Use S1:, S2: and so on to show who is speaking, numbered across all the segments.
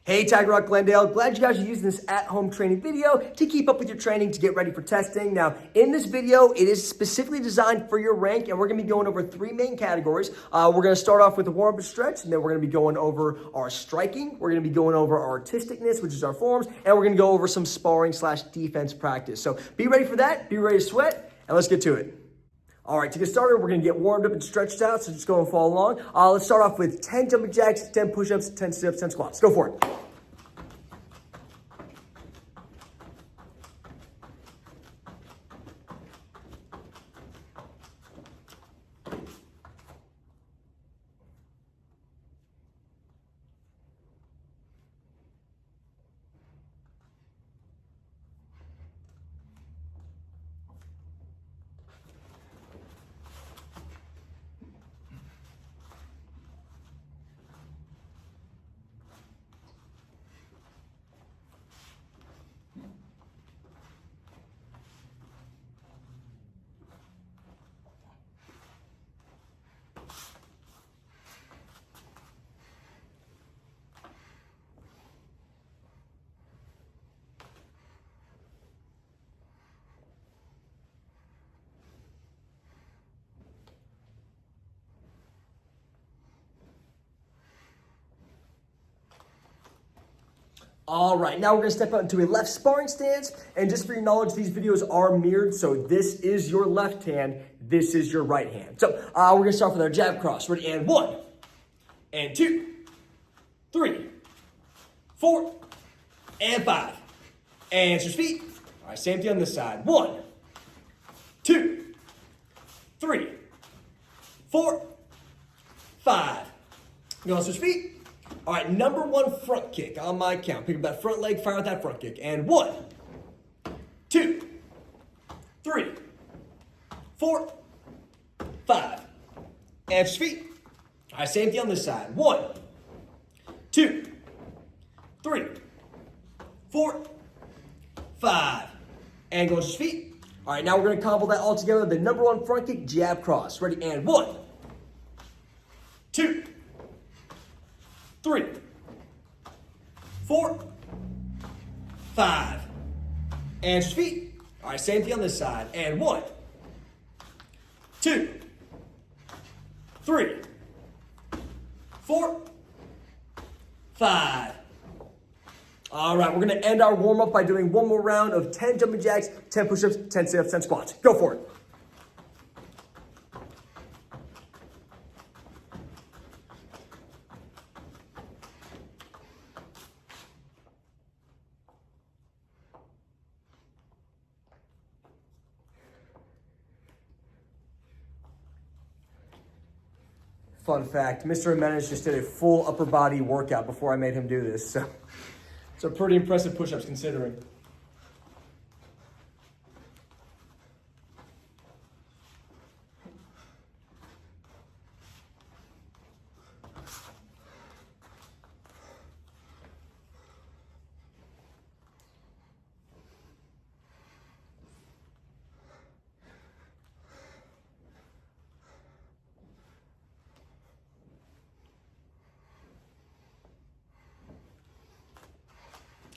S1: Hey, Tiger Rock Glendale, glad you guys are using this at-home training video to keep up with your training to get ready for testing. Now, in this video, it is specifically designed for your rank, and we're gonna be going over three main categories. We're gonna start off with the warm-up stretch, and then we're gonna be going over our striking. We're gonna be going over our artisticness, which is our forms, and we're gonna go over some sparring/defense practice. So be ready for that, be ready to sweat, and let's get to it. All right, to get started, we're gonna get warmed up and stretched out, so just go and follow along. Let's start off with 10 jumping jacks, 10 push-ups, 10 sit-ups, 10 squats. Go for it. All right, now we're gonna step out into a left sparring stance. And just for your knowledge, these videos are mirrored. So this is your left hand, this is your right hand. So we're gonna start with our jab cross. Ready, and 1, and 2, 3, 4, and 5. And switch feet. All right, same thing on this side. 1, 2, 3, 4, 5. Go on, switch feet. All right, number one front kick on my count. Pick up that front leg, fire out that front kick. And 1, 2, 3, 4, 5. And switch feet. All right, same thing on this side. 1, 2, 3, 4, 5. And go switch feet. All right, now we're gonna combo that all together. The number one front kick, jab cross. Ready, and 1, 2, 3, 4, 5. And switch feet. All right, same thing on this side. And 1, 2, 3, 4, 5. All right, we're gonna end our warm-up by doing one more round of 10 jumping jacks, 10 push-ups, 10 sit-ups, 10 squats. Go for it. Fun fact, Mr. Jimenez just did a full upper body workout before I made him do this, so it's a pretty impressive push-ups considering.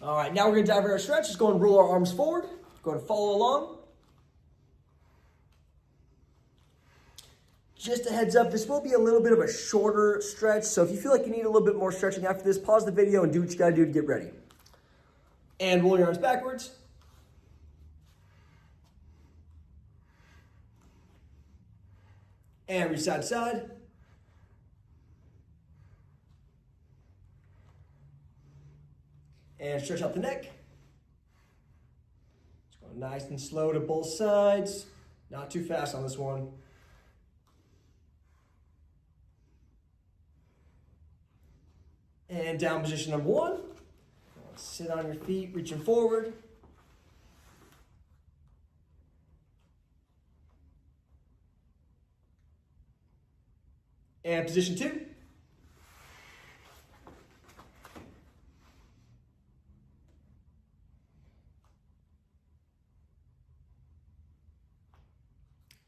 S1: All right, now we're gonna dive into our stretch. Just go and roll our arms forward. Go and follow along. Just a heads up, this will be a little bit of a shorter stretch, so if you feel like you need a little bit more stretching after this, pause the video and do what you gotta do to get ready. And roll your arms backwards. And reach side to side. And stretch out the neck. Just go nice and slow to both sides. Not too fast on this one. And down position number 1. Sit on your feet, reaching forward. And position 2.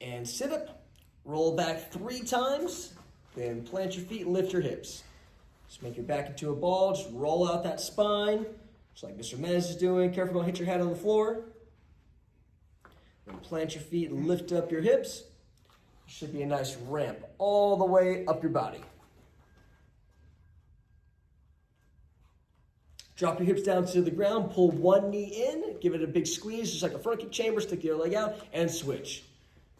S1: And sit up, roll back 3 times, then plant your feet and lift your hips. Just make your back into a ball. Just roll out that spine, just like Mr. Mez is doing. Careful, don't hit your head on the floor. Then plant your feet and lift up your hips. Should be a nice ramp all the way up your body. Drop your hips down to the ground. Pull one knee in. Give it a big squeeze, just like a front kick chamber. Stick the other leg out and switch.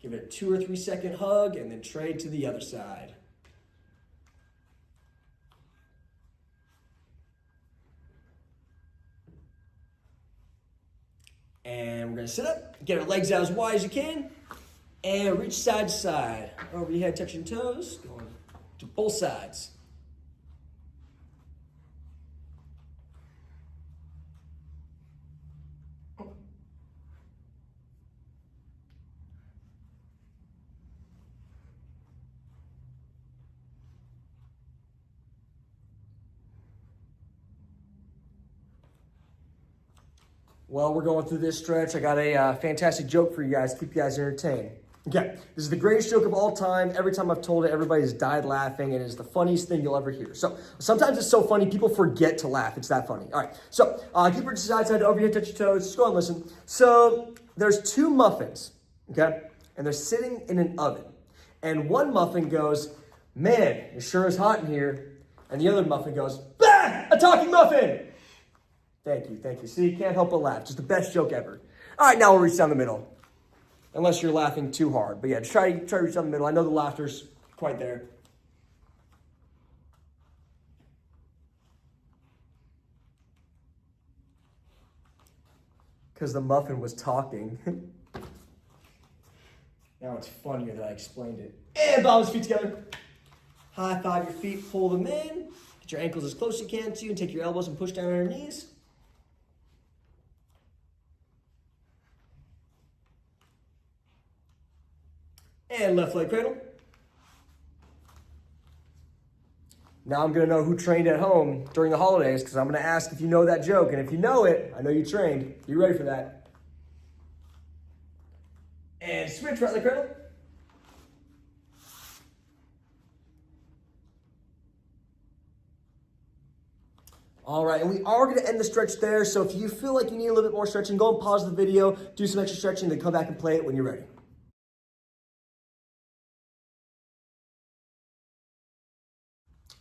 S1: Give it a 2 or 3 second hug and then trade to the other side. And we're going to sit up, get our legs out as wide as you can, and reach side to side. Over your head, touching toes, going to both sides. Well, we're going through this stretch. I got a fantastic joke for you guys to keep you guys entertained. Okay, this is the greatest joke of all time. Every time I've told it, everybody's died laughing, and it's the funniest thing you'll ever hear. So sometimes it's so funny, people forget to laugh. It's that funny. All right, so keep your side to over here, touch your toes. Just go and listen. So there's 2 muffins, okay, and they're sitting in an oven. And one muffin goes, "Man, it sure is hot in here." And the other muffin goes, "Bah! A talking muffin!" Thank you, thank you. See, you can't help but laugh. Just the best joke ever. All right, now we'll reach down the middle. Unless you're laughing too hard. But yeah, just try to reach down the middle. I know the laughter's quite there. Because the muffin was talking. Now it's funnier that I explained it. And balance feet together. High five your feet, pull them in. Get your ankles as close as you can to you, and take your elbows and push down on your knees. And left leg cradle. Now I'm going to know who trained at home during the holidays, because I'm going to ask if you know that joke. And if you know it, I know you trained. You ready for that? And switch, right leg cradle. All right, and we are going to end the stretch there. So if you feel like you need a little bit more stretching, go and pause the video, do some extra stretching, then come back and play it when you're ready.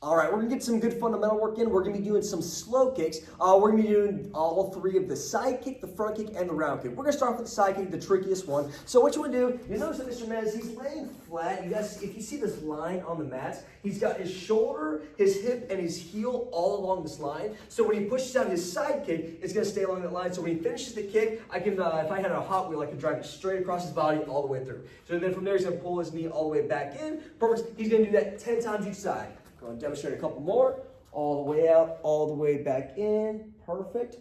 S1: All right, we're gonna get some good fundamental work in. We're gonna be doing some slow kicks. We're gonna be doing all 3 of the side kick, the front kick, and the round kick. We're gonna start off with the side kick, the trickiest one. So what you wanna do, you notice that Mr. Mez, he's laying flat. You guys, if you see this line on the mats, he's got his shoulder, his hip, and his heel all along this line. So when he pushes out his side kick, it's gonna stay along that line. So when he finishes the kick, I can, if I had a Hot Wheel, I could drive it straight across his body all the way through. So then from there, he's gonna pull his knee all the way back in. Perfect. He's gonna do that 10 times each side. Going to demonstrate a couple more. All the way out, all the way back in. Perfect.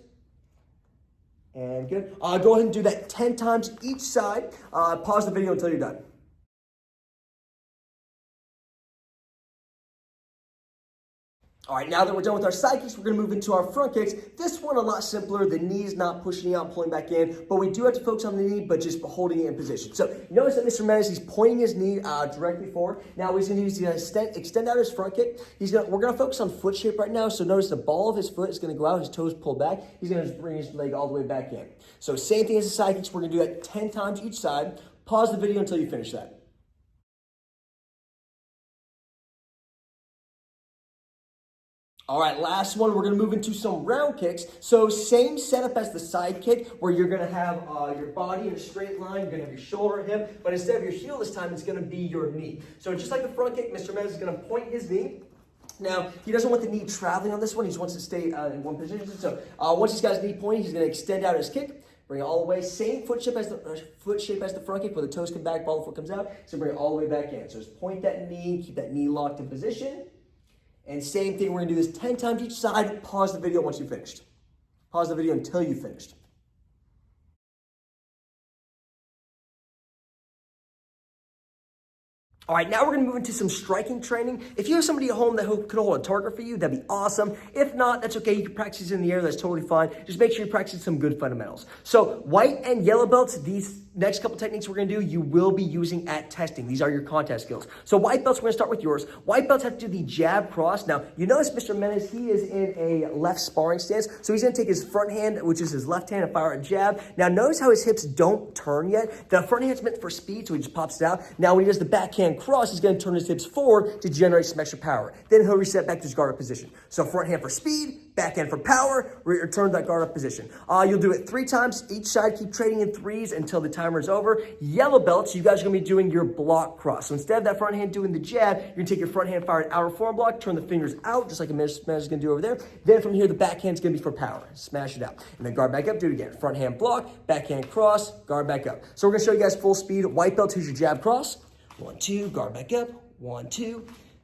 S1: And good. Go ahead and do that 10 times each side. Pause the video until you're done. All right, now that we're done with our side kicks, we're going to move into our front kicks. This one a lot simpler. The knee's not pushing out, pulling back in, but we do have to focus on the knee, but just holding it in position. So you notice that Mr. Mez, he's pointing his knee directly forward. Now he's going to extend out his front kick. We're going to focus on foot shape right now. So notice the ball of his foot is going to go out, his toes pulled back. He's going to bring his leg all the way back in. So same thing as the side kicks. We're going to do that 10 times each side. Pause the video until you finish that. All right, last one, we're going to move into some round kicks. So same setup as the side kick, where you're going to have your body in a straight line, you're going to have your shoulder, hip, but instead of your heel this time, it's going to be your knee. So just like the front kick, Mr. Mez is going to point his knee. Now, he doesn't want the knee traveling on this one. He just wants to stay in one position. So once he's got his knee pointing, he's going to extend out his kick, bring it all the way. Same foot shape as the front kick, where the toes come back, ball of the foot comes out. So bring it all the way back in. So just point that knee, keep that knee locked in position. And same thing, we're going to do this 10 times each side. Pause the video once you've finished. Pause the video until you've finished. All right, now we're gonna move into some striking training. If you have somebody at home that could hold a target for you, that'd be awesome. If not, that's okay. You can practice in the air, that's totally fine. Just make sure you practice some good fundamentals. So white and yellow belts, these next couple techniques we're gonna do, you will be using at testing. These are your contest skills. So white belts, we're gonna start with yours. White belts have to do the jab cross. Now, you notice Mr. Menez, he is in a left sparring stance. So he's gonna take his front hand, which is his left hand, and fire a jab. Now notice how his hips don't turn yet. The front hand's meant for speed, so he just pops it out. Now when he does the backhand cross, he's gonna turn his hips forward to generate some extra power. Then he'll reset back to his guard up position. So front hand for speed, backhand for power, return that guard up position. You'll do it 3 times each side. Keep trading in 3s until the timer is over. Yellow belts, you guys are gonna be doing your block cross. So instead of that front hand doing the jab, you're gonna take your front hand, fire an outer forearm block, turn the fingers out, just like a Menez is gonna do over there. Then from here, the backhand's gonna be for power. Smash it out. And then guard back up, do it again. Front hand block, backhand cross, guard back up. So we're gonna show you guys full speed. White belt, here's your jab cross. 1, 2, guard back up. 1, 2,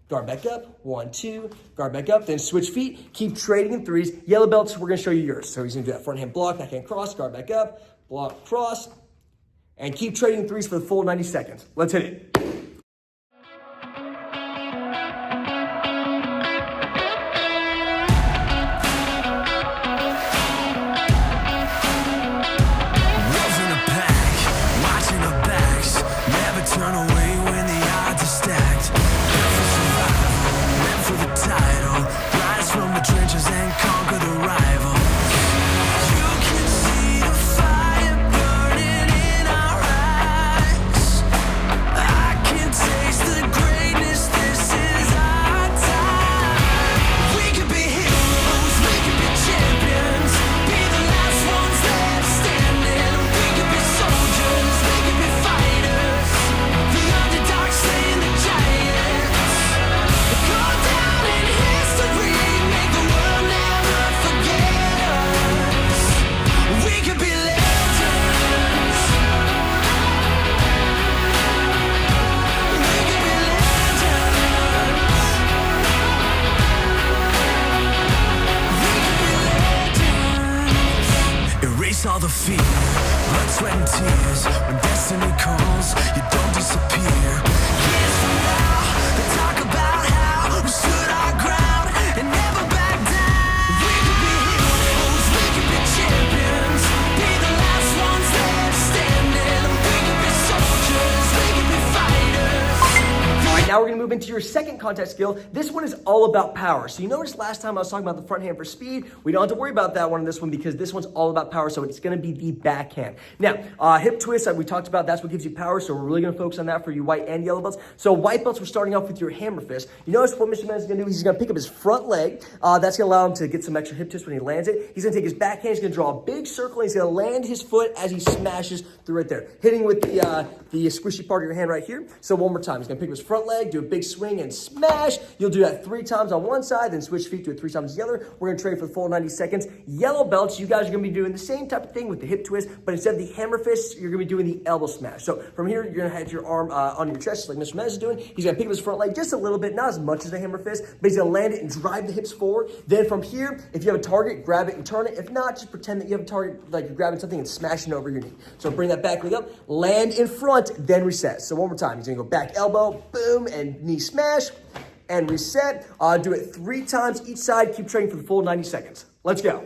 S1: guard back up. 1, 2, guard back up. Then switch feet. Keep trading in 3s. Yellow belts, we're gonna show you yours. So he's gonna do that front hand block, backhand cross, guard back up, block, cross, and keep trading in 3s for the full 90 seconds. Let's hit it.
S2: All the fear, blood, sweat, and tears. When destiny calls, you don't disappear. Years from now, they talk about how we stood our ground and never back down. We could be heroes, we could be champions, be the last ones there standing. We could be soldiers, we could be fighters.
S1: All right, now we're gonna move into your second contact skill. This one is all about power. So you noticed last time I was talking about the front hand for speed. We don't have to worry about that one in this one because this one's all about power, so it's gonna be the backhand. Now, hip twist, we talked about, that's what gives you power, so we're really gonna focus on that for you white and yellow belts. So white belts, we're starting off with your hammer fist. You notice what Mr. Menez is gonna do? He's gonna pick up his front leg. That's gonna allow him to get some extra hip twist when he lands it. He's gonna take his backhand, he's gonna draw a big circle, and he's gonna land his foot as he smashes through right there, hitting with the squishy part of your hand right here. So one more time, he's gonna pick up his front leg, do a big swing and smash. You'll do that 3 times on one side, then switch feet, do it 3 times the other. We're gonna trade for the full 90 seconds. Yellow belts, you guys are gonna be doing the same type of thing with the hip twist, but instead of the hammer fist, you're gonna be doing the elbow smash. So from here, you're gonna have your arm on your chest, like Mr. Menez is doing. He's gonna pick up his front leg just a little bit, not as much as the hammer fist, but he's gonna land it and drive the hips forward. Then from here, if you have a target, grab it and turn it. If not, just pretend that you have a target, like you're grabbing something and smashing over your knee. So bring that back leg up, land in front, then reset. So one more time, he's gonna go back elbow, boom, and knee smash, and reset. Do it 3 times each side. Keep training for the full 90 seconds. Let's go.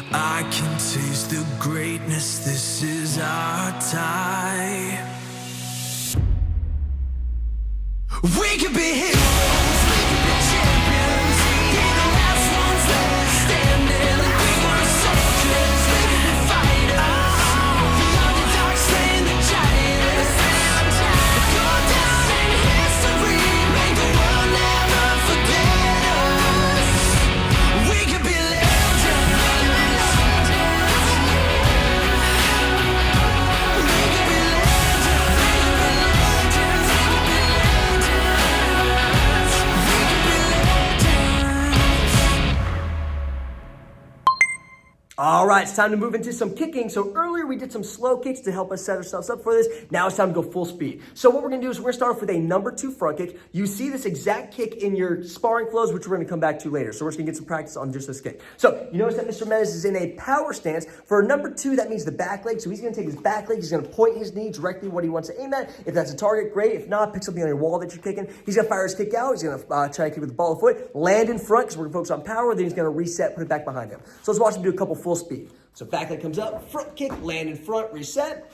S1: I can taste the greatness, this is our time. We could be heroes, we could be champions, be the last ones left standing. We were soldiers, we could be fighters, the underdog slaying the giants. Go down All right, it's time to move into some kicking. So earlier we did some slow kicks to help us set ourselves up for this. Now it's time to go full speed. So what we're gonna do is we're gonna start off with a number 2 front kick. You see this exact kick in your sparring flows, which we're gonna come back to later. So we're just gonna get some practice on just this kick. So you notice that Mr. Mendez is in a power stance. For number 2, that means the back leg. So he's gonna take his back leg, he's gonna point his knee directly what he wants to aim at. If that's a target, great. If not, pick something on your wall that you're kicking. He's gonna fire his kick out. He's gonna try to kick with the ball of foot, land in front, because we're gonna focus on power. Then he's gonna reset, put it back behind him. So let's watch him do a couple full speed. So back leg comes up, front kick, land in front, reset.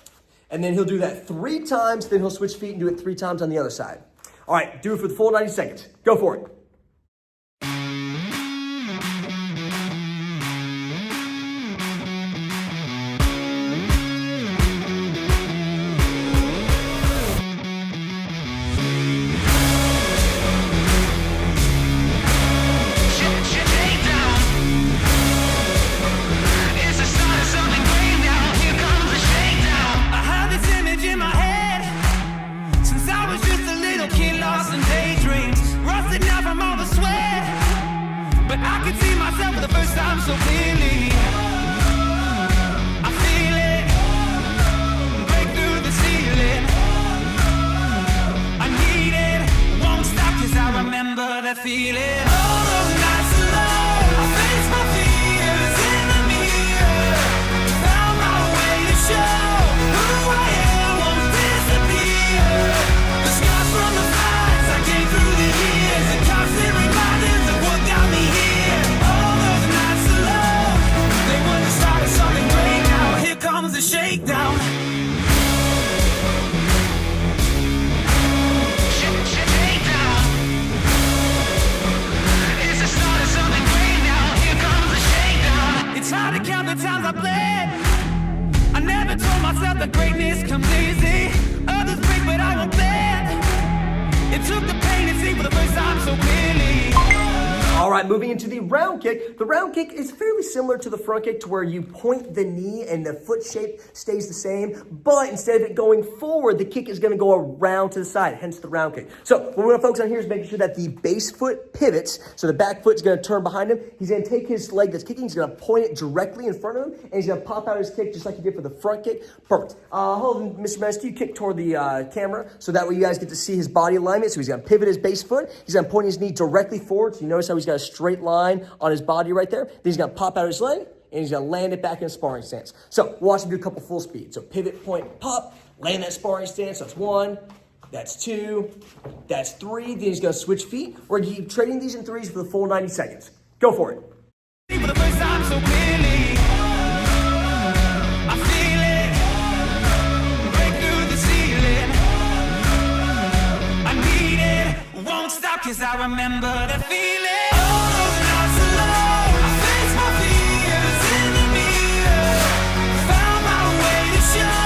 S1: And then he'll do that 3 times, then he'll switch feet and do it 3 times on the other side. All right, do it for the full 90 seconds. Go for it.
S2: So clearly, I feel it break through the ceiling. I need it, won't stop, 'cause I remember that feeling. All those nights alone, I face my fears in the mirror. Found my way to show who I am won't disappear. The scars from the fights I came through the years, and constant reminders of what got me here. All those nights alone, they were the start of something great. Now here comes the shakedown. Shakedown. It's the start of something great. Now here comes the shakedown. It's hard to count the times I bled. I never told myself that greatness comes easy. Others break, but I won't bend. It took the pain to see for the first time so clearly.
S1: All right, moving into the round kick. The round kick is fairly similar to the front kick, to where you point the knee and the foot shape stays the same, but instead of it going forward, the kick is gonna go around to the side, hence the round kick. So what we're gonna focus on here is making sure that the base foot pivots, so the back foot is gonna turn behind him. He's gonna take his leg that's kicking, he's gonna point it directly in front of him, and he's gonna pop out his kick just like he did for the front kick. Perfect. Hold on, Mr. Mendez, you kick toward the camera, so that way you guys get to see his body alignment. So he's gonna pivot his base foot, he's gonna point his knee directly forward, so you notice how he's got a straight line on his body right there. Then he's gonna pop out his leg, and he's gonna land it back in a sparring stance. So we'll watch him do a couple full speed. So pivot, point, pop, land that sparring stance. That's 1, that's 2, that's 3. Then he's gonna switch feet. We're gonna keep trading these in 3s for the full 90 seconds. Go for it.
S2: For the first time so clearly, I feel it break through the ceiling. I need it, won't stop, 'cause I remember that feeling. All those nights alone, I face my fears in the mirror. Found my way to show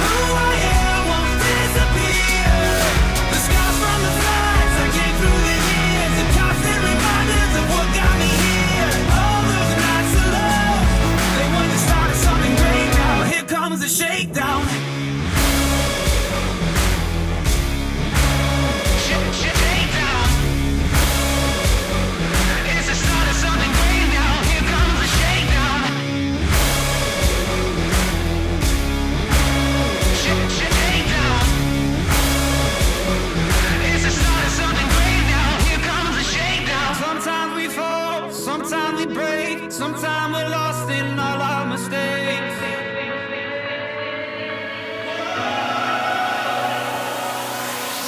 S2: who I am won't disappear. The scars from the fights I came through the years, and constant reminders of what got me here. All those nights alone, they were the start of something great. Now here comes the shakedown. Shakedown. It's the start of something great. Now here comes the shakedown. Shakedown. It's the start of something great. Now here comes the shakedown. Sometimes we fall, sometimes we break, sometimes we're lost in all our mistakes.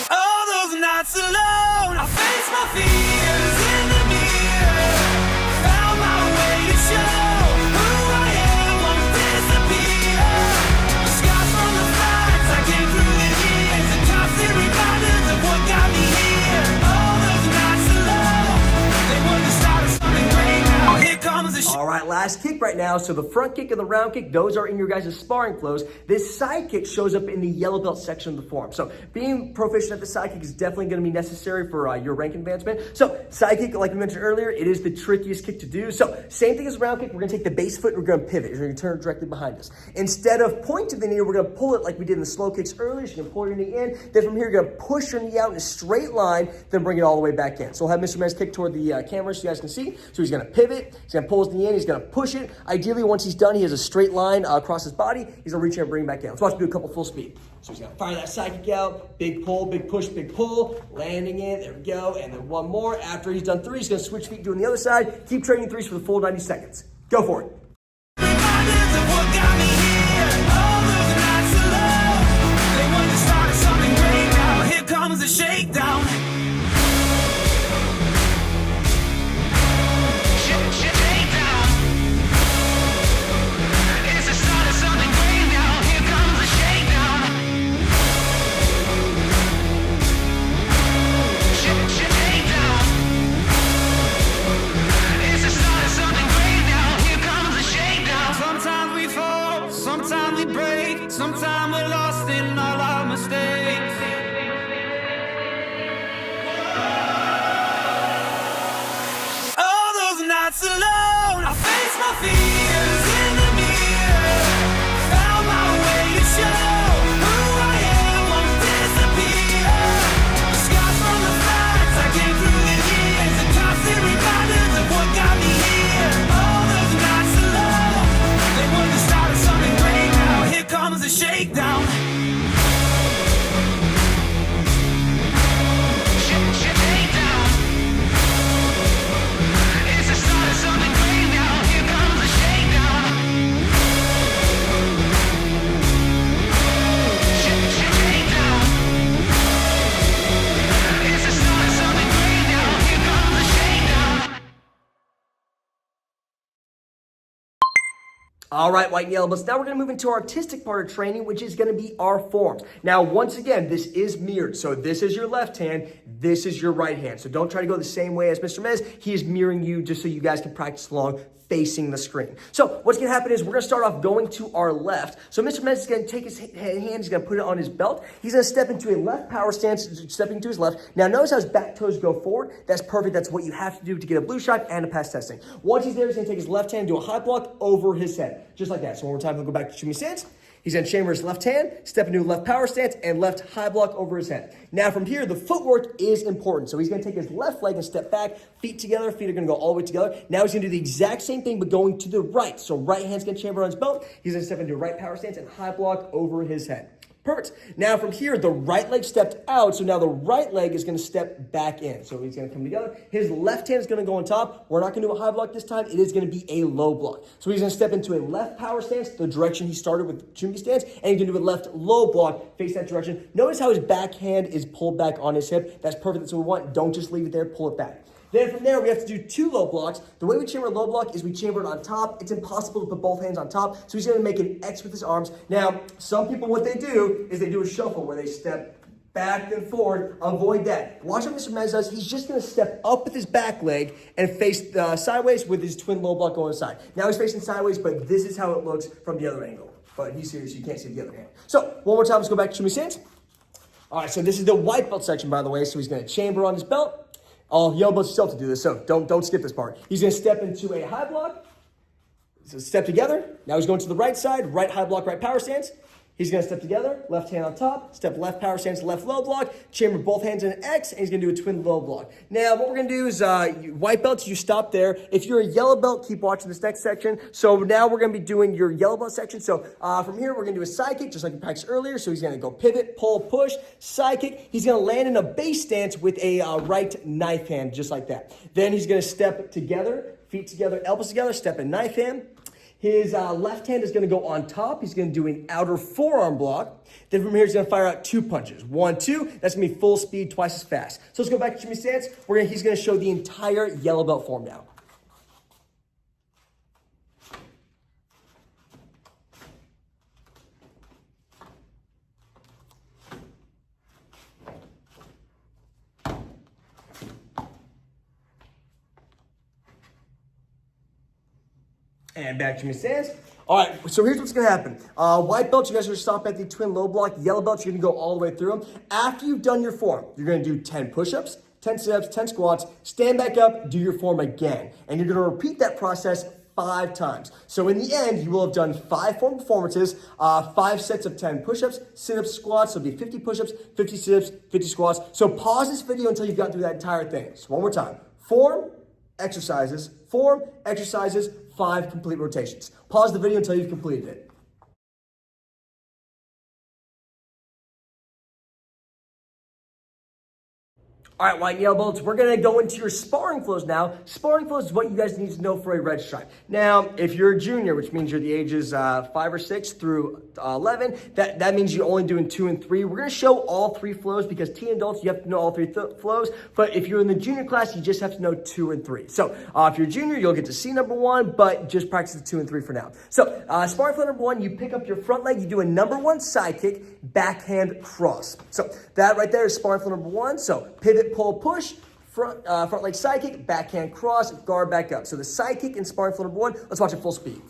S2: All those nights alone, I face my fears in the mirror. Found my way to show who I am won't disappear. The scars from the fights I came through the years, and constant reminders of what got me here. All those nights alone, they were the start of something great. Now here comes the
S1: All right, last kick right now. So the front kick and the round kick, those are in your guys' sparring flows. This side kick shows up in the yellow belt section of the form. So being proficient at the side kick is definitely going to be necessary for your rank advancement. So side kick, like we mentioned earlier, it is the trickiest kick to do. So same thing as round kick, we're going to take the base foot and we're going to pivot. We're going to turn directly behind us. Instead of pointing the knee, we're going to pull it like we did in the slow kicks earlier. So you're going to pull your knee in. Then from here, you're going to push your knee out in a straight line, then bring it all the way back in. So we'll have Mr. Mendez kick toward the camera so you guys can see. So he's going to pivot. He's going to pull his knee the end. He's gonna push it. Ideally, once he's done, he has a straight line across his body. He's gonna reach in and bring it back down. Let's watch him do a couple full speed. So he's gonna fire that side kick out, big pull, big push, big pull, landing it, there we go, and then one more. After he's done 3, he's gonna switch feet, doing the other side. Keep trading 3s for the full 90 seconds. Go for it.
S2: Comes a shakedown. Shakedown. It's the start of something great now. Here comes a shakedown. Shakedown. It's the start of something great now. Here comes a shakedown. Sometimes we fall, sometimes we break, sometimes we're lost in all our mistakes. Nights alone, I face my fears in the mirror. Found my way to show who I am won't disappear. The scars from the fights I came through the years, and constant reminders of what got me here. All those nights alone, they were the start of something great. Now here comes the shakedown.
S1: All right, white and yellow belts. Now we're going to move into our artistic part of training, which is going to be our forms. Now, once again, this is mirrored. So this is your left hand. This is your right hand. So don't try to go the same way as Mr. Mez. He is mirroring you just so you guys can practice along facing the screen. So what's going to happen is we're going to start off going to our left. So Mr. Mez is going to take his hand, he's going to put it on his belt. He's going to step into a left power stance, stepping to his left. Now notice how his back toes go forward. That's perfect. That's what you have to do to get a blue stripe and a pass testing. Once he's there, he's going to take his left hand, do a high block over his head. Just like that. So one more time, he'll go back to shimmy stance. He's going to chamber his left hand, step into a left power stance, and left high block over his head. Now from here, the footwork is important. So he's going to take his left leg and step back, feet together. Feet are going to go all the way together. Now he's going to do the exact same thing, but going to the right. So right hand's going to chamber on his belt. He's going to step into a right power stance and high block over his head. Perfect. Now from here, the right leg stepped out, so now the right leg is going to step back in. So he's going to come together. His left hand is going to go on top. We're not going to do a high block this time. It is going to be a low block. So he's going to step into a left power stance, the direction he started with Chumbi stance, and he's going to do a left low block, face that direction. Notice how his back hand is pulled back on his hip. That's perfect. That's what we want. Don't just leave it there. Pull it back. Then from there, we have to do 2 low blocks. The way we chamber a low block is we chamber it on top. It's impossible to put both hands on top, so he's going to make an X with his arms. Now, some people, what they do is they do a shuffle where they step back and forward. Avoid that. Watch what Mr. Mez does. He's just going to step up with his back leg and face sideways with his twin low block going inside. Now he's facing sideways, but this is how it looks from the other angle. But he's serious. You can't see the other hand. So one more time, let's go back to shimmy stance. All right, so this is the white belt section, by the way. So he's going to chamber on his belt. All yellow belts still have to do this, so don't skip this part. He's going to step into a high block. So step together. Now he's going to the right side, right high block, right power stance. He's going to step together, left hand on top, step left power stance, left low block, chamber both hands in an X, and he's going to do a twin low block. Now, what we're going to do is white belts, you stop there. If you're a yellow belt, keep watching this next section. So now we're going to be doing your yellow belt section. So from here, we're going to do a side kick, just like we practiced earlier. So he's going to go pivot, pull, push, side kick. He's going to land in a base stance with a right knife hand, just like that. Then he's going to step together, feet together, elbows together, step in knife hand. His left hand is going to go on top. He's going to do an outer forearm block. Then from here, he's going to fire out 2 punches. 1, 2. That's going to be full speed, twice as fast. So let's go back to shimmy stance. He's going to show the entire yellow belt form now. And back to shimmy stance. All right, so here's what's going to happen. White belts, you guys are going to stop at the twin low block. Yellow belts, you're going to go all the way through them. After you've done your form, you're going to do 10 push-ups, 10 sit-ups, 10 squats, stand back up, do your form again. And you're going to repeat that process 5 times. So in the end, you will have done 5 form performances, 5 sets of 10 push-ups, sit-ups, squats. So it'll be 50 push-ups, 50 sit-ups, 50 squats. So pause this video until you've gotten through that entire thing. So one more time. Form, exercises, 5 complete rotations. Pause the video until you've completed it. All right, white and yellow belts, we're gonna go into your sparring flows now. Sparring flows is what you guys need to know for a red stripe. Now, if you're a junior, which means you're the ages 5 or 6 through 11, that means you're only doing 2 and 3. We're gonna show all 3 flows because teen adults, you have to know all 3 flows. But if you're in the junior class, you just have to know 2 and 3. So if you're a junior, you'll get to see number 1, but just practice the 2 and 3 for now. So sparring flow number 1, you pick up your front leg, you do a number 1 side kick, backhand cross. So that right there is sparring flow number 1. So pivot, pull, push, front leg side kick, backhand cross, guard back up. So the side kick in sparring flow number 1, let's watch it full speed.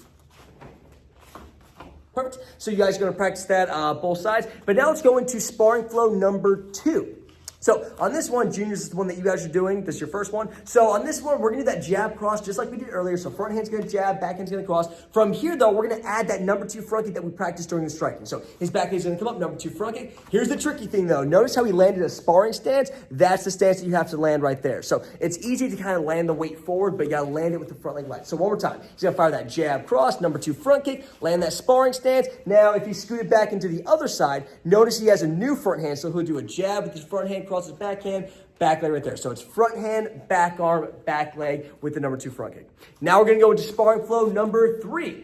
S1: Perfect. So you guys are going to practice that both sides. But now let's go into sparring flow number 2. So on this one, juniors is the one that you guys are doing. This is your first one. So on this one, we're going to do that jab cross just like we did earlier. So front hand's going to jab, back hand's going to cross. From here, though, we're going to add that number 2 front kick that we practiced during the striking. So his back hand's going to come up, number 2 front kick. Here's the tricky thing, though. Notice how he landed a sparring stance. That's the stance that you have to land right there. So it's easy to kind of land the weight forward, but you got to land it with the front leg light. So one more time. He's going to fire that jab cross, number 2 front kick, land that sparring stance. Now, if he scooted back into the other side, notice he has a new front hand. So he'll do a jab with his front hand, cross his back hand, back leg right there. So it's front hand, back arm, back leg with the number 2 front kick. Now we're going to go into sparring flow number 3.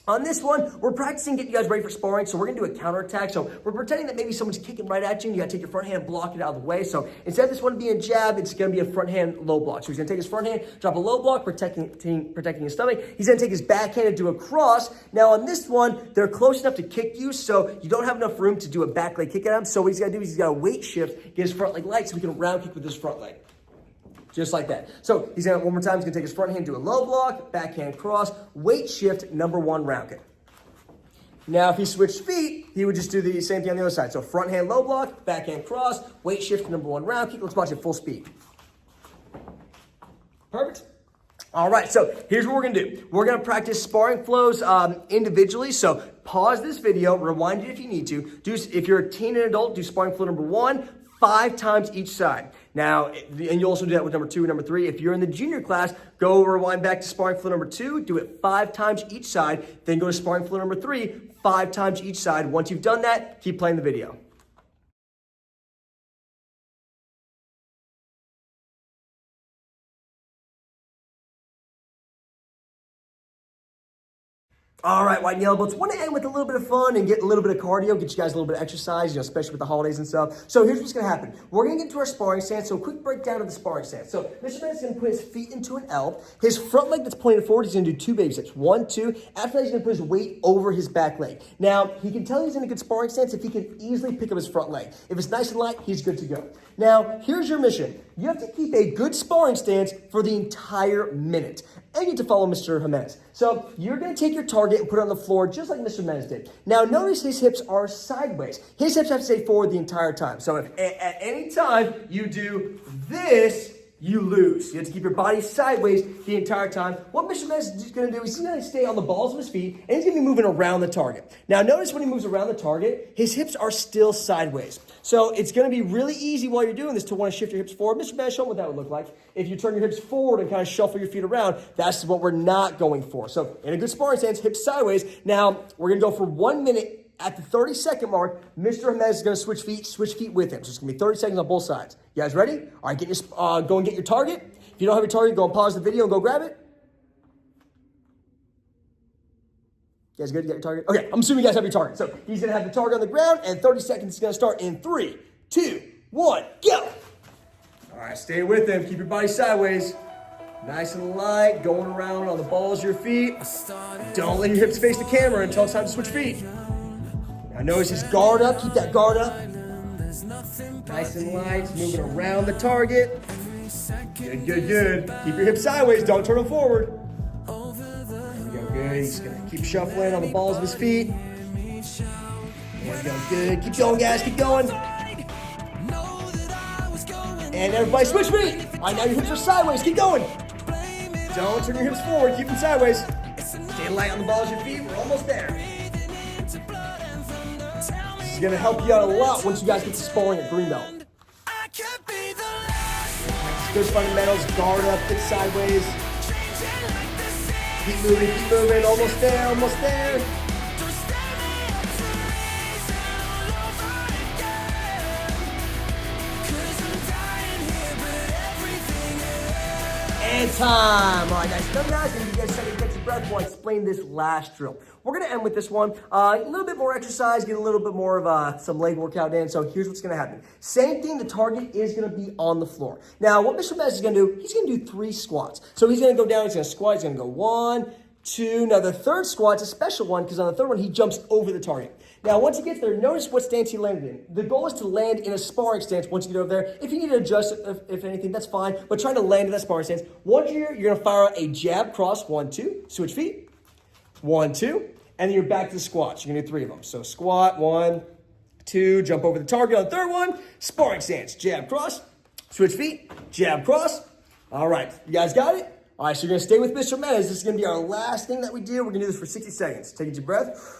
S1: On this one, we're practicing getting you guys ready for sparring, so we're going to do a counterattack. So we're pretending that maybe someone's kicking right at you, and you got to take your front hand, block it out of the way. So instead of this one being a jab, it's going to be a front hand low block. So he's going to take his front hand, drop a low block, protecting his stomach. He's going to take his back hand and do a cross. Now on this one, they're close enough to kick you, so you don't have enough room to do a back leg kick at him. So what he's got to do is he's got to weight shift, get his front leg light, so he can round kick with his front leg. Just like that. So he's going to, one more time, he's going to take his front hand, do a low block, backhand cross, weight shift, number 1 round kick. Now, if he switched feet, he would just do the same thing on the other side. So front hand low block, backhand cross, weight shift, number 1 round kick. Let's watch it full speed. Perfect. All right, so here's what we're going to do. We're going to practice sparring flows individually. So pause this video, rewind it if you need to. If you're a teen and adult, do sparring flow number 1, 5 times each side. Now, and you also do that with number 2 and number 3. If you're in the junior class, go rewind back to sparring flow number 2, do it 5 times each side, then go to sparring flow number 3, 5 times each side. Once you've done that, keep playing the video. All right, white and yellow belts. Want to end with a little bit of fun and get a little bit of cardio, get you guys a little bit of exercise, especially with the holidays and stuff. So here's what's going to happen. We're going to get into our sparring stance. So quick breakdown of the sparring stance. So Mr. Man's going to put his feet into an L. His front leg that's pointed forward, he's going to do 2 baby steps. 1, 2. After that, he's going to put his weight over his back leg. Now, he can tell he's in a good sparring stance if he can easily pick up his front leg. If it's nice and light, he's good to go. Now, here's your mission. You have to keep a good sparring stance for the entire minute. And you have to follow Mr. Jimenez. So you're going to take your target and put it on the floor just like Mr. Jimenez did. Now notice his hips are sideways. His hips have to stay forward the entire time. So if at any time you do this, you lose. You have to keep your body sideways the entire time. What Mr. Jimenez is going to do is he's going to stay on the balls of his feet, and he's going to be moving around the target. Now notice when he moves around the target, his hips are still sideways. So it's going to be really easy while you're doing this to want to shift your hips forward. Mr. Jimenez, show him what that would look like. If you turn your hips forward and kind of shuffle your feet around, that's what we're not going for. So in a good sparring stance, hips sideways. Now we're going to go for 1 minute. At the 30-second mark, Mr. Jimenez is going to switch feet with him. So it's going to be 30 seconds on both sides. You guys ready? All right, go and get your target. If you don't have your target, go and pause the video and go grab it. You guys good? You got your target? Okay, I'm assuming you guys have your target. So he's going to have the target on the ground, and 30 seconds is going to start in 3, 2, 1, go. All right, stay with him. Keep your body sideways. Nice and light, going around on the balls of your feet. Don't let your hips face the camera until it's time to switch feet. Now notice his guard up, keep that guard up. Nice and light, moving around the target. Good, good, good. Keep your hips sideways, don't turn them forward. There we go, good. He's gonna keep shuffling on the balls of his feet. There we go, good. Keep going, guys, keep going. And everybody switch feet. All right, now your hips are sideways, keep going. Don't turn your hips forward, keep them sideways. Stay light on the balls of your feet, we're almost there. It's going to help you out a lot once you guys get to sparring at green belt. Good fundamentals, guard up, hip sideways. Keep moving, almost there, almost there. And time. All right, guys. Now, guys, if you guys second catch your breath, we'll explain this last drill. We're going to end with this one. A little bit more exercise, get a little bit more of some leg workout in. So here's what's going to happen. Same thing, the target is going to be on the floor. Now, what Mr. Mez is going to do, he's going to do 3 squats. So he's going to go down, he's going to squat, he's going to go 1, 2. Now, the third squat's a special one because on the third one, he jumps over the target. Now, once he gets there, notice what stance he landed in. The goal is to land in a sparring stance once you get over there. If you need to adjust, if anything, that's fine. But try to land in that sparring stance. Once you're going to fire out a jab, cross, 1, 2, switch feet, 1, 2, and then you're back to the squats. You're going to do 3 of them. So squat, 1, 2, jump over the target on the third one, sparring stance, jab, cross, switch feet, jab, cross. All right, you guys got it? All right, so you're going to stay with Mr. Mez. This is going to be our last thing that we do. We're going to do this for 60 seconds. Take a deep breath.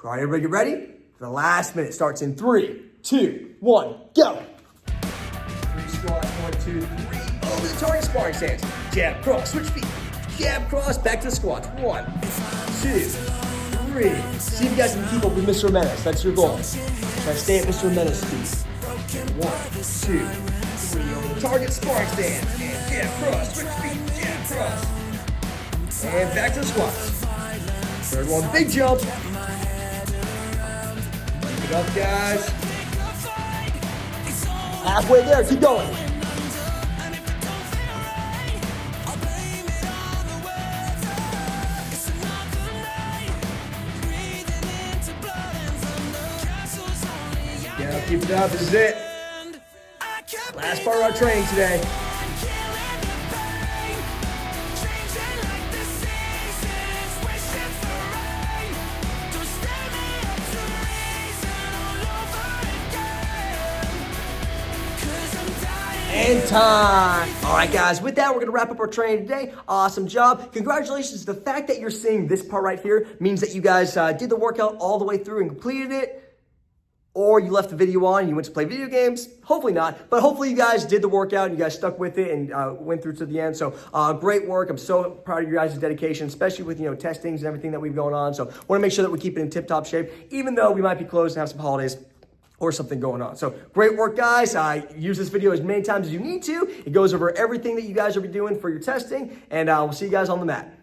S1: All right, everybody get ready? The last minute starts in 3, 2, 1, go. 3 squat, 1, 2, 3. Over the target, sparring stance. Jab, cross, switch feet. Jab, cross, back to the squats. 1, 2, 3. See if you guys can keep up with Mr. Menace. That's your goal. Try to stay at Mr. Menace speed. 1, 2, 3. Over the target, sparring stance. And jab, cross, switch feet. Jab, cross. And back to the squats. Third one, big jump. Keep it up, guys. Halfway there, keep going. Yeah, keep it up, this is it. Last part of our training today. And time. All right, guys, with that, we're going to wrap up our training today. Awesome job. Congratulations. The fact that you're seeing this part right here means that you guys did the workout all the way through and completed it, or you left the video on and you went to play video games. Hopefully not, but hopefully you guys did the workout and you guys stuck with it and went through to the end. So great work. I'm so proud of your guys' dedication, especially with, testings and everything that we've going on. So want to make sure that we keep it in tip-top shape, even though we might be closed and have some holidays or something going on. So great work, guys. Use this video as many times as you need to. It goes over everything that you guys will be doing for your testing, and we'll see you guys on the mat.